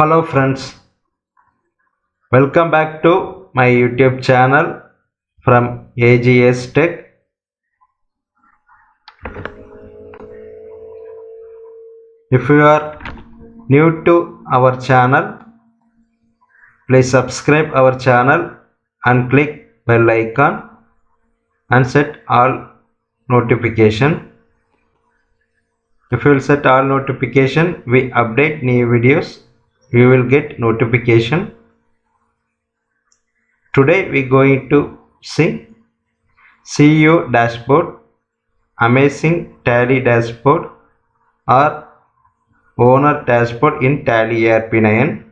Hello friends, welcome back to my YouTube channel from AGS Tech. If you are new to our channel, please subscribe our channel and click bell icon and set all notification. If you will set all notification, we update new videos, you will get notification. Today we going to see CEO dashboard, amazing Tally dashboard or owner dashboard in Tally ERP9.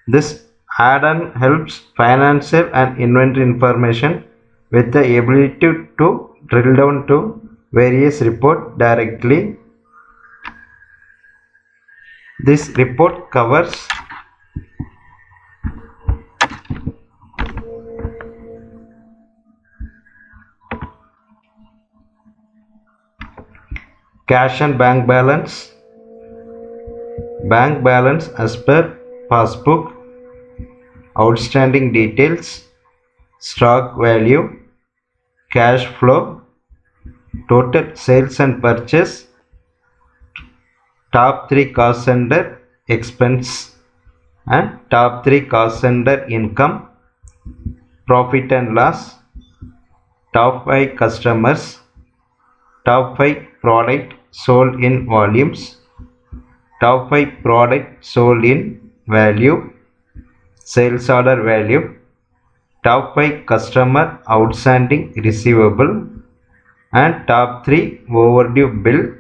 This add-on helps financial and inventory information with the ability to drill down to various reports directly. This report covers cash and bank balance as per passbook, outstanding details, stock value, cash flow, total sales and purchase, top 3 cost center expense and top 3 cost center income, profit and loss, top 5 customers, top 5 product sold in volumes, top 5 product sold in value, sales order value, top 5 customer outstanding receivable and top 3 overdue bill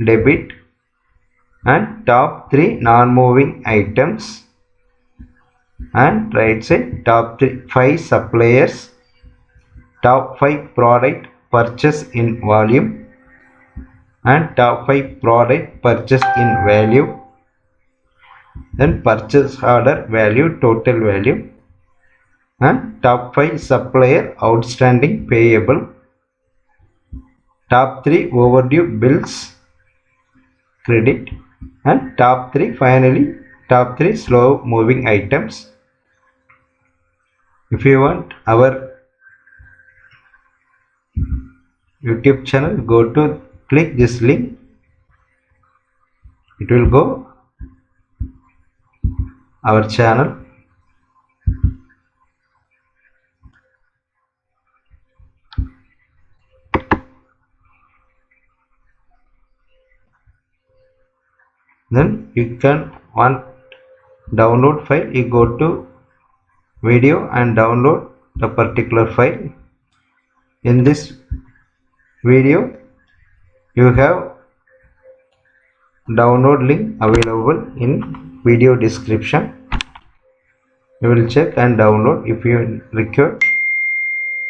debit and top 3 non-moving items, and right side top 5 suppliers, top 5 product purchase in volume and top 5 product purchase in value, then purchase order value, total value, and top 5 supplier outstanding payable, top 3 overdue bills credit, and top 3 finally top 3 slow moving items. If you want our YouTube channel, go to click this link, it will go our channel. Then you can want download file, you go to video and download the particular file. In this video you have download link available in video description. You will check and download if you require.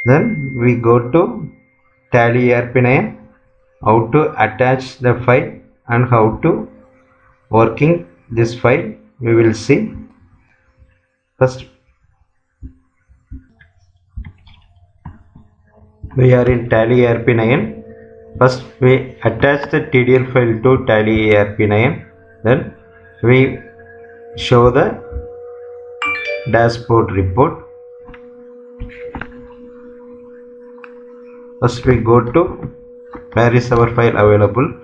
Then we go to Tally ERP9, how to attach the file and how to working this file we will see. First we are in Tally ERP9. First we attach the TDL file to Tally ERP9, then we show the dashboard report. First we go to where is our file available,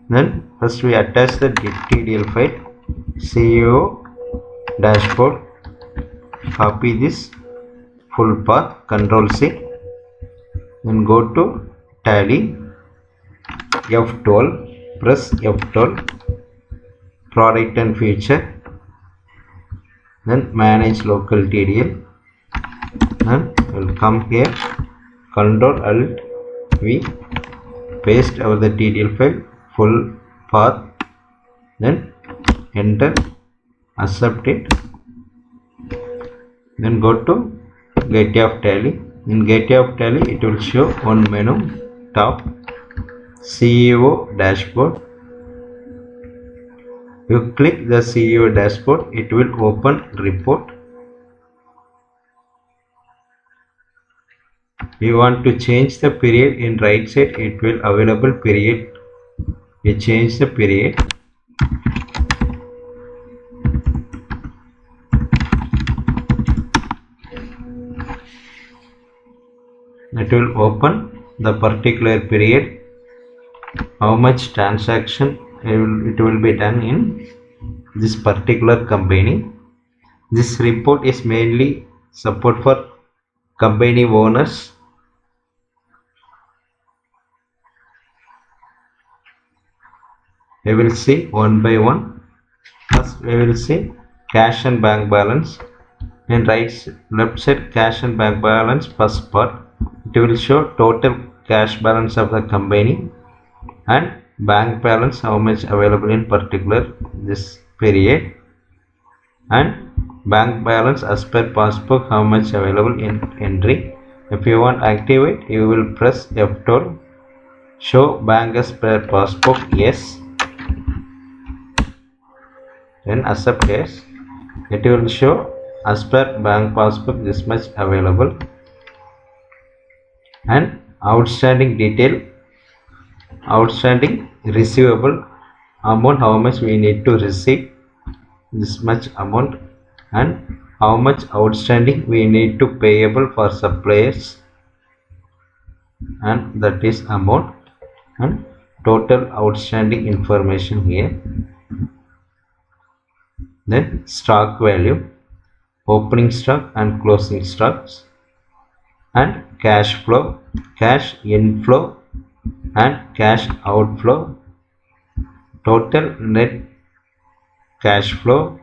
then first we attach the TDL file, CEO dashboard, copy this full path, Ctrl C, then go to Tally, F12, press F12, product and feature, then manage local TDL, then will come here, Ctrl Alt V, paste over the TDL file, full path, then enter, accept it, then go to Gateway of Tally. In Gateway of Tally it will show one menu, top CEO dashboard. You click the CEO dashboard, it will open report. You want to change the period, in right side it will available period. You change the period, it will open the particular period, how much transaction it will be done in this particular company. This report is mainly support for company owners. We will see one by one. First we will see cash and bank balance. In left side cash and bank balance, first part, it will show total cash balance of the company and bank balance, how much available in particular this period, and bank balance as per passbook, how much available in entry. If you want activate, you will press F12. Show bank as per passbook, yes, then accept, yes. It will show as per bank passbook this much available, and outstanding detail, outstanding receivable amount, how much we need to receive this much amount, and how much outstanding we need to payable for suppliers, and that is amount, and total outstanding information here. Then stock value, opening stock and closing stocks, and cash flow, cash inflow and cash outflow, total net cash flow,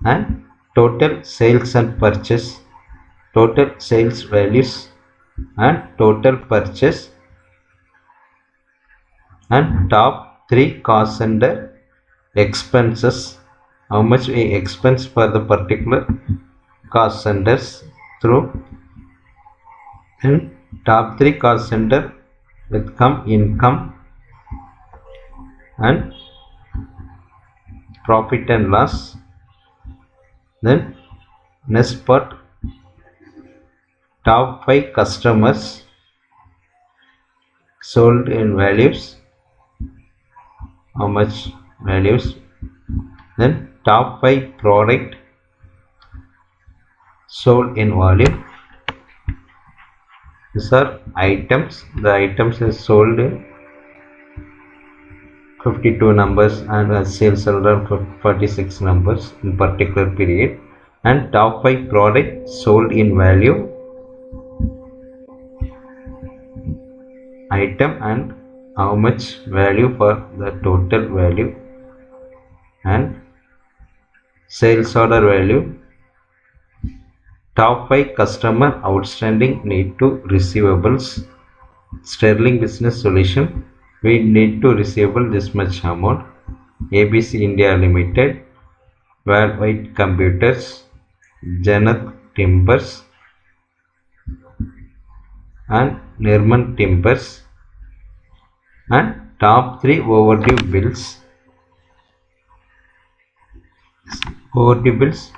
and total sales and purchase, total sales values and total purchase, and top 3 cost center expenses, how much we expense for the particular cost centers through, and top 3 cost center with income and profit and loss. Then next part, top 5 customers sold in values, how much values. Then top 5 product sold in volume. These are items. The items is sold 52 numbers and sales around 46 numbers in particular period. And top 5 products sold in value, item and how much value for the total value, and sales order value. Top 5 customer outstanding need to receivables. Sterling Business Solution, we need to receivable this much amount. ABC India Limited, Worldwide Computers, Janath Timbers and Nirman Timbers. And top 3 overdue bills. Overdue bills,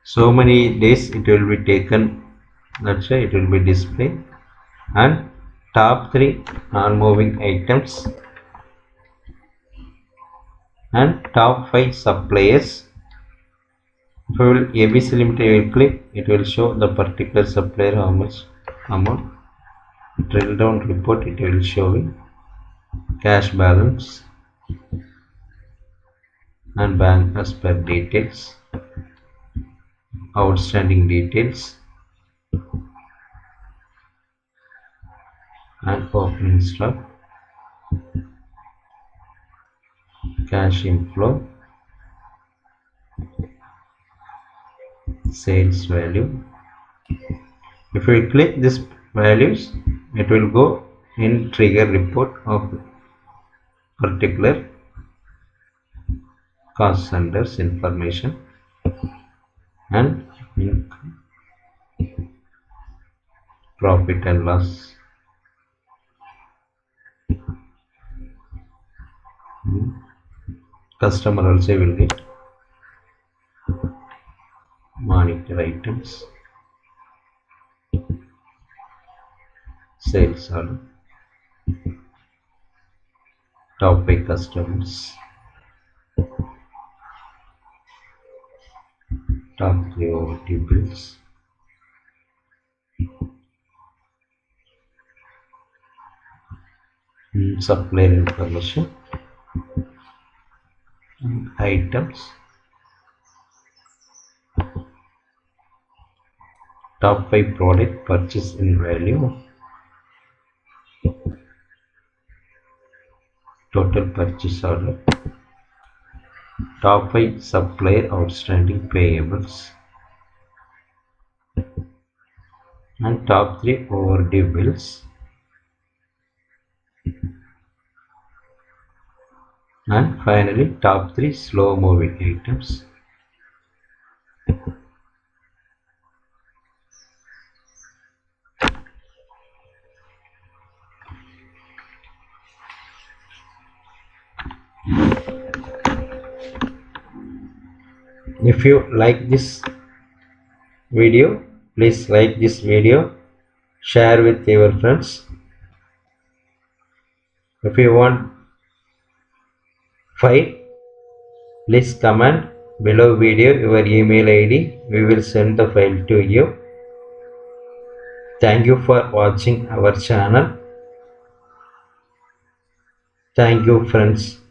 so many days it will be taken, that's why it will be displayed. And top 3 non-moving items, and top 5 suppliers. If you will ABC Limited, you will click, it will show the particular supplier how much amount. Drill down report, it will show cash balance and bank as per details, outstanding details, and opening stock, cash inflow, sales value. If we click this values, it will go in trigger report of particular cost centers information, and profit and loss. Customer also will get monitor items, sales order, top 5 customers, top 3 overdue bills, supplier information, items, top 5 product purchase in value, total purchase order, top 5 supplier outstanding payables, and top 3 overdue bills, and finally top 3 slow moving items. If you like this video, please like this video, share with your friends. If you want file, please comment below video your email ID. We will send the file to you. Thank you for watching our channel. Thank you friends.